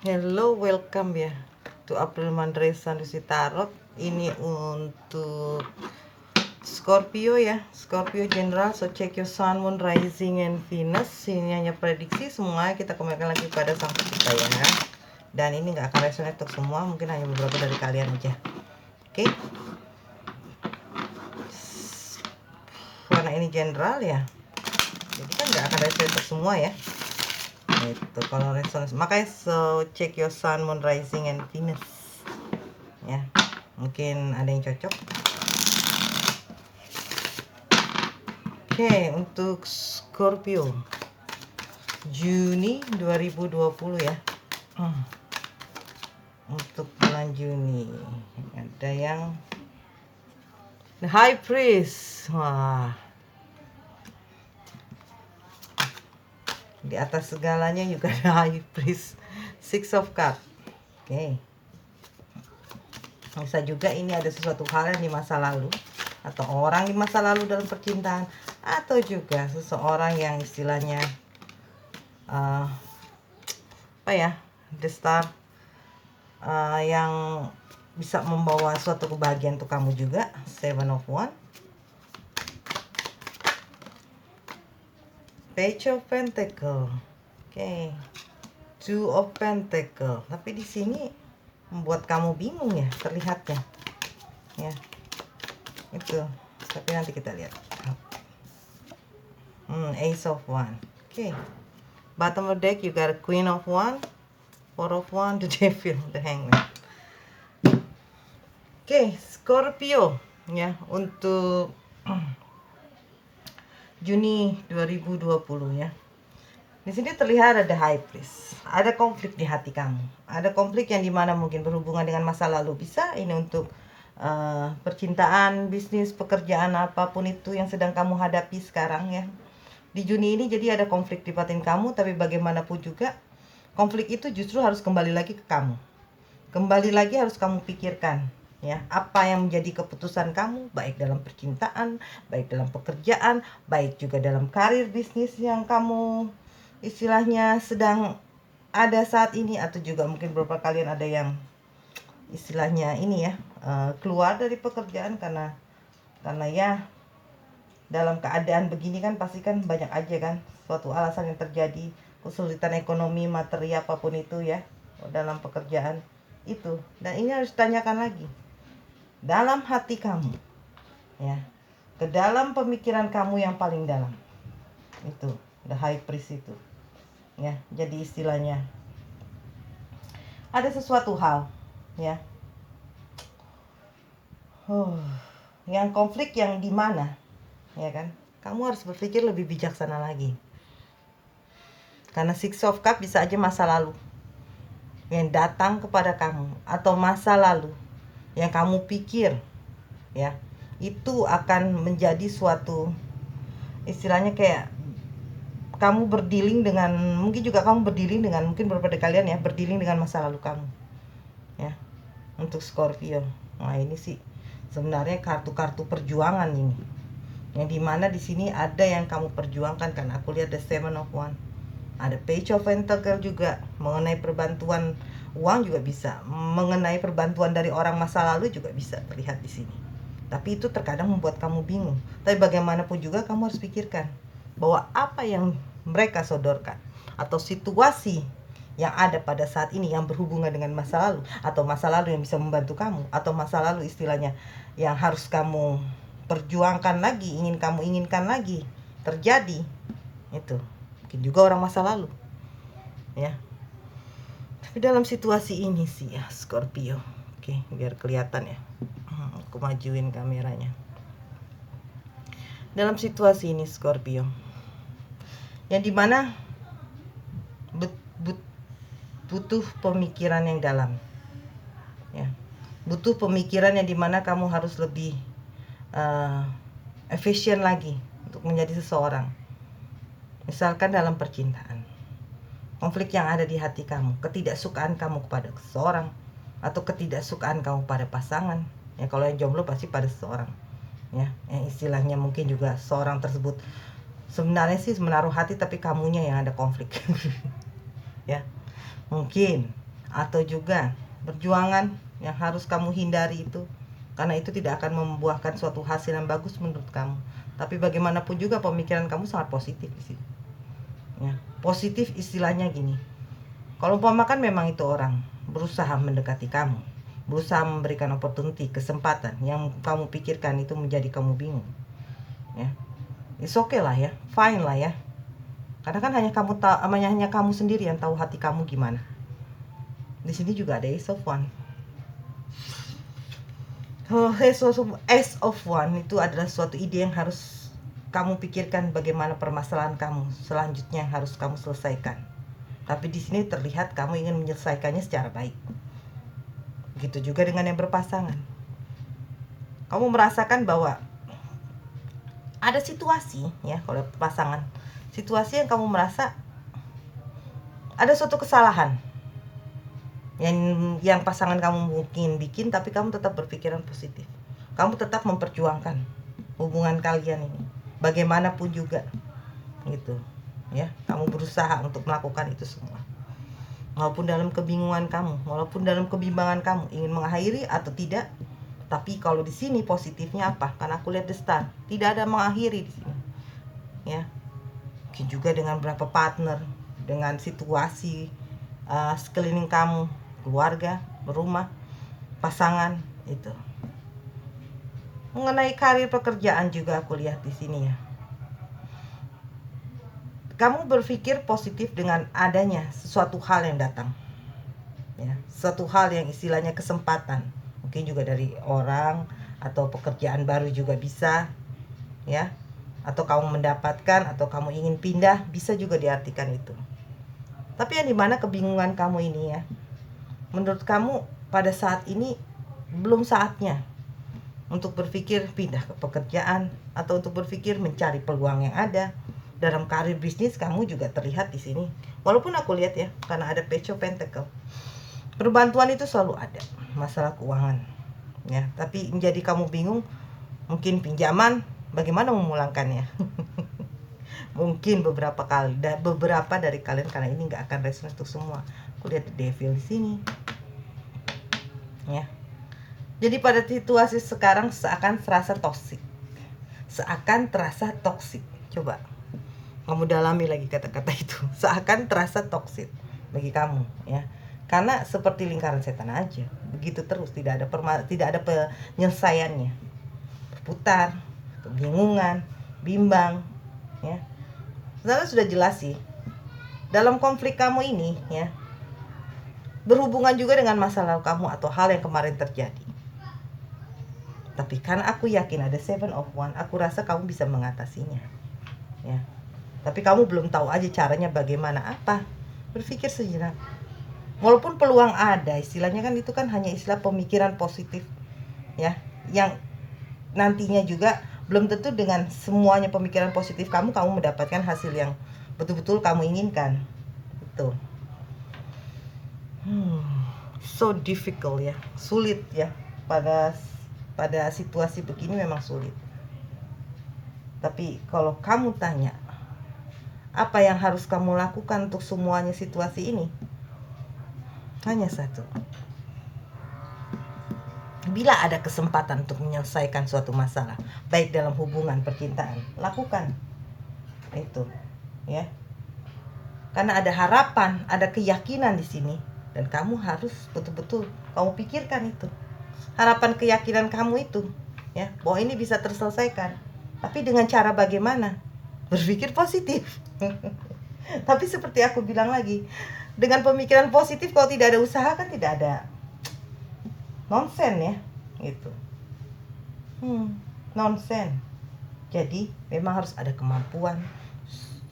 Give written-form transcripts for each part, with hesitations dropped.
Hello, welcome ya to April Mandre Sandusi Tarot. Ini untuk Scorpio ya, Scorpio general. So check your sun, moon, rising, and Venus. Ini hanya prediksi, semua kita kembalikan lagi pada sang pencipta ya. Dan ini nggak akan resonate untuk semua, mungkin hanya beberapa dari kalian aja. Oke, karena ini general ya, jadi kan nggak akan resonate untuk semua ya. Itu kalau resonance, makanya so check your sun, moon, rising, and Venus ya, mungkin ada yang cocok. Oke, untuk Scorpio Juni 2020 ya. Untuk bulan Juni ada yang The High Priest. Wah, di atas segalanya juga ada High Priest, Six of Cups. Oke, bisa juga ini ada sesuatu hal yang di masa lalu, atau orang di masa lalu dalam percintaan, atau juga seseorang yang istilahnya apa ya, the star, yang bisa membawa suatu kebahagiaan untuk kamu juga. Seven of Wands, Page of Pentacle, oke, Two of Pentacle. Tapi di sini membuat kamu bingung ya, terlihatnya ya, itu. Tapi nanti kita lihat. Ace of Wands, oke. Bottom of deck you got a Queen of Wands, Four of Wands, the Devil, the Hangman. Oke, Scorpio ya, untuk Juni 2020 ya. Di sini terlihat ada High Priest. Ada konflik di hati kamu. Ada konflik yang dimana mungkin berhubungan dengan masa lalu. Bisa ini untuk percintaan, bisnis, pekerjaan, apapun itu yang sedang kamu hadapi sekarang ya. Di Juni ini jadi ada konflik di batin kamu, tapi bagaimanapun juga konflik itu justru harus kembali lagi ke kamu. Kembali lagi harus kamu pikirkan ya, apa yang menjadi keputusan kamu, baik dalam percintaan, baik dalam pekerjaan, baik juga dalam karir bisnis yang kamu istilahnya sedang ada saat ini, atau juga mungkin beberapa kalian ada yang istilahnya ini ya, keluar dari pekerjaan karena ya dalam keadaan begini kan pasti kan banyak aja kan suatu alasan yang terjadi, kesulitan ekonomi, materi, apapun itu ya dalam pekerjaan itu. Dan ini harus ditanyakan lagi dalam hati kamu ya, ke dalam pemikiran kamu yang paling dalam itu, the High Priest itu ya. Jadi istilahnya ada sesuatu hal ya, yang konflik yang dimana ya kan, kamu harus berpikir lebih bijaksana lagi. Karena Six of Cups bisa aja masa lalu yang datang kepada kamu, atau masa lalu yang kamu pikir ya itu akan menjadi suatu istilahnya kayak kamu berdealing dengan, mungkin juga kamu berdealing dengan, mungkin beberapa dari kalian ya berdealing dengan masa lalu kamu ya. Untuk Scorpio, nah ini sih sebenarnya kartu-kartu perjuangan ini, yang dimana di sini ada yang kamu perjuangkan. Karena aku lihat the Seven of Wands, ada Page of Pentacle juga, mengenai perbantuan uang juga bisa, mengenai perbantuan dari orang masa lalu juga bisa terlihat di sini. Tapi itu terkadang membuat kamu bingung. Tapi bagaimanapun juga kamu harus pikirkan bahwa apa yang mereka sodorkan, atau situasi yang ada pada saat ini yang berhubungan dengan masa lalu, atau masa lalu yang bisa membantu kamu, atau masa lalu istilahnya yang harus kamu perjuangkan lagi, ingin kamu inginkan lagi terjadi, itu mungkin juga orang masa lalu ya. Tapi dalam situasi ini sih ya Scorpio, oke, biar kelihatan ya, aku majuin kameranya. Dalam situasi ini Scorpio, yang dimana butuh pemikiran yang dalam ya, butuh pemikiran yang dimana kamu harus lebih efisien lagi untuk menjadi seseorang. Misalkan dalam percintaan, konflik yang ada di hati kamu, ketidaksukaan kamu kepada seseorang, atau ketidaksukaan kamu pada pasangan ya. Kalau yang jomblo pasti pada seseorang ya, yang istilahnya mungkin juga seorang tersebut sebenarnya sih menaruh hati, tapi kamunya yang ada konflik ya. Mungkin atau juga perjuangan yang harus kamu hindari itu, karena itu tidak akan membuahkan suatu hasil yang bagus menurut kamu. Tapi bagaimanapun juga pemikiran kamu sangat positif di sini. Ya, positif istilahnya gini. Kalau umpamakan memang itu orang berusaha mendekati kamu, berusaha memberikan opportunity, kesempatan yang kamu pikirkan itu menjadi kamu bingung. Ya, it's okay lah ya, fine lah ya. Karena kan hanya kamu sendiri yang tahu hati kamu gimana. Di sini juga ada Ace of One. Ace of One itu adalah suatu ide yang harus kamu pikirkan bagaimana permasalahan kamu selanjutnya yang harus kamu selesaikan. Tapi di sini terlihat kamu ingin menyelesaikannya secara baik. Begitu juga dengan yang berpasangan. Kamu merasakan bahwa ada situasi ya, kalau pasangan, situasi yang kamu merasa ada suatu kesalahan yang pasangan kamu mungkin bikin, tapi kamu tetap berpikiran positif. Kamu tetap memperjuangkan hubungan kalian ini bagaimanapun juga gitu ya. Kamu berusaha untuk melakukan itu semua, walaupun dalam kebingungan kamu, walaupun dalam kebimbangan kamu ingin mengakhiri atau tidak. Tapi kalau di sini positifnya apa? Karena aku lihat the star, tidak ada mengakhiri di sini ya. Mungkin juga dengan berapa partner, dengan situasi sekeliling kamu, keluarga, rumah, pasangan itu. Mengenai karir pekerjaan juga aku lihat di sini ya. Kamu berpikir positif dengan adanya sesuatu hal yang datang. Ya, suatu hal yang istilahnya kesempatan. Mungkin juga dari orang atau pekerjaan baru juga bisa. Ya. Atau kamu mendapatkan atau kamu ingin pindah, bisa juga diartikan itu. Tapi yang dimana kebingungan kamu ini ya, menurut kamu pada saat ini belum saatnya untuk berpikir pindah ke pekerjaan atau untuk berpikir mencari peluang yang ada dalam karir bisnis. Kamu juga terlihat di sini, walaupun aku lihat ya, karena ada Page of Pentacle, perbantuan itu selalu ada, masalah keuangan ya. Tapi menjadi kamu bingung, mungkin pinjaman, bagaimana memulangkannya. Mungkin beberapa dari kalian, karena ini nggak akan resonate untuk semua. Aku lihat The Devil di sini ya. Jadi pada situasi sekarang seakan terasa toksik. Coba kamu dalami lagi kata-kata itu. Seakan terasa toksik bagi kamu ya. Karena seperti lingkaran setan aja, begitu terus, tidak ada penyelesaiannya. Berputar, kebingungan, bimbang ya. Sebenarnya sudah jelas sih, dalam konflik kamu ini ya, berhubungan juga dengan masa lalu kamu atau hal yang kemarin terjadi. Tapi karena aku yakin ada Seven of One, aku rasa kamu bisa mengatasinya ya. Tapi kamu belum tahu aja caranya bagaimana. Apa? Berpikir sejenak. Walaupun peluang ada, istilahnya kan itu kan hanya istilah pemikiran positif ya, yang nantinya juga belum tentu dengan semuanya pemikiran positif kamu mendapatkan hasil yang betul-betul kamu inginkan. Itu so difficult ya, sulit ya. Pada situasi begini memang sulit. Tapi kalau kamu tanya apa yang harus kamu lakukan untuk semuanya situasi ini, hanya satu. Bila ada kesempatan untuk menyelesaikan suatu masalah, baik dalam hubungan percintaan, lakukan itu ya. Karena ada harapan, ada keyakinan di sini, dan kamu harus betul-betul kamu pikirkan itu. Harapan keyakinan kamu itu ya, bahwa ini bisa terselesaikan. Tapi dengan cara bagaimana? Berpikir positif. Tapi seperti aku bilang lagi, dengan pemikiran positif, kalau tidak ada usaha kan tidak ada nonsen ya gitu. Nonsen. Jadi memang harus ada kemampuan,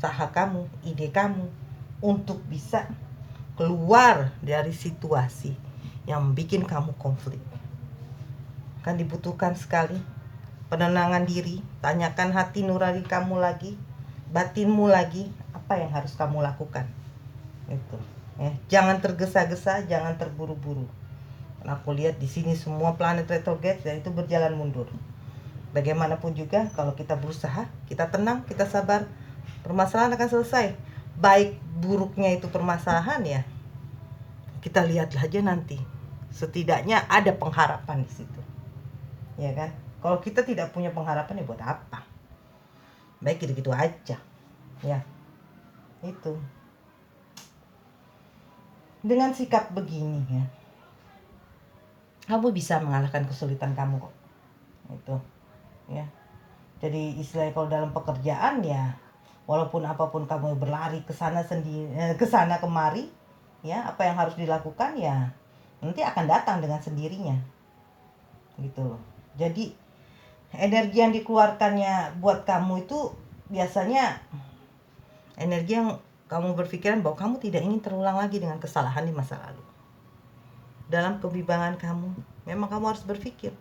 usaha kamu, ide kamu untuk bisa keluar dari situasi yang bikin kamu konflik. Kan dibutuhkan sekali penenangan diri. Tanyakan hati nurani kamu lagi, batinmu lagi, apa yang harus kamu lakukan itu ya. Jangan tergesa-gesa, jangan terburu-buru. Aku lihat di sini semua planet retrograde dan itu berjalan mundur. Bagaimanapun juga kalau kita berusaha, kita tenang, kita sabar, permasalahan akan selesai. Baik buruknya itu permasalahan ya, kita lihat aja nanti. Setidaknya ada pengharapan di situ, ya kan? Kalau kita tidak punya pengharapan ya buat apa? Baik gitu-gitu aja, ya. Itu dengan sikap begini ya, kamu bisa mengalahkan kesulitan kamu kok. Itu, ya. Jadi istilahnya kalau dalam pekerjaan ya, walaupun apapun kamu berlari ke sana sendiri, ke sana kemari, ya, apa yang harus dilakukan ya nanti akan datang dengan sendirinya. Gitu loh. Jadi energi yang dikeluarkannya buat kamu itu biasanya energi yang kamu berpikiran bahwa kamu tidak ingin terulang lagi dengan kesalahan di masa lalu. Dalam kebimbangan kamu, memang kamu harus berpikir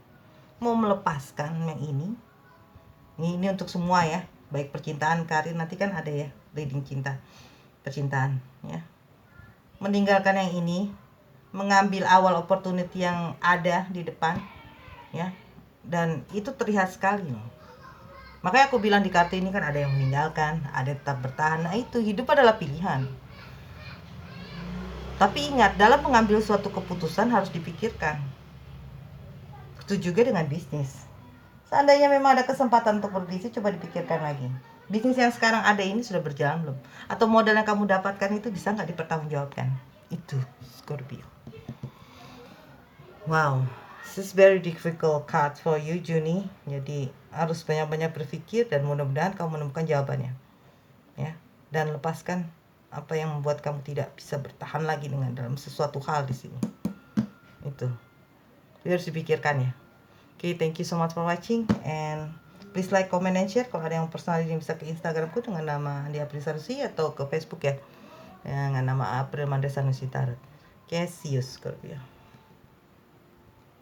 mau melepaskan yang ini untuk semua ya, baik percintaan, karir, nanti kan ada ya reading cinta, percintaan ya. Meninggalkan yang ini, mengambil awal opportunity yang ada di depan ya, dan itu terlihat sekali loh. Makanya aku bilang di kartu ini kan ada yang meninggalkan, ada yang tetap bertahan. Nah itu, hidup adalah pilihan. Tapi ingat, dalam mengambil suatu keputusan harus dipikirkan. Itu juga dengan bisnis. Seandainya memang ada kesempatan untuk berbisnis, coba dipikirkan lagi. Bisnis yang sekarang ada ini sudah berjalan belum? Atau modal yang kamu dapatkan itu bisa nggak dipertanggungjawabkan? Itu Scorpio. Wow, this is very difficult card for you, Juni. Jadi harus banyak-banyak berpikir dan mudah-mudahan kamu menemukan jawabannya. Ya, dan lepaskan apa yang membuat kamu tidak bisa bertahan lagi dengan dalam sesuatu hal di sini. Itu harus dipikirkan ya. Okay, thank you so much for watching and please like, comment, and share. Kalau ada yang personal ini bisa ke Instagramku dengan nama Andi April Sanusi atau ke Facebook ya dengan nama April Mandra Sanusi Tarot. Okay, see you Scorpio.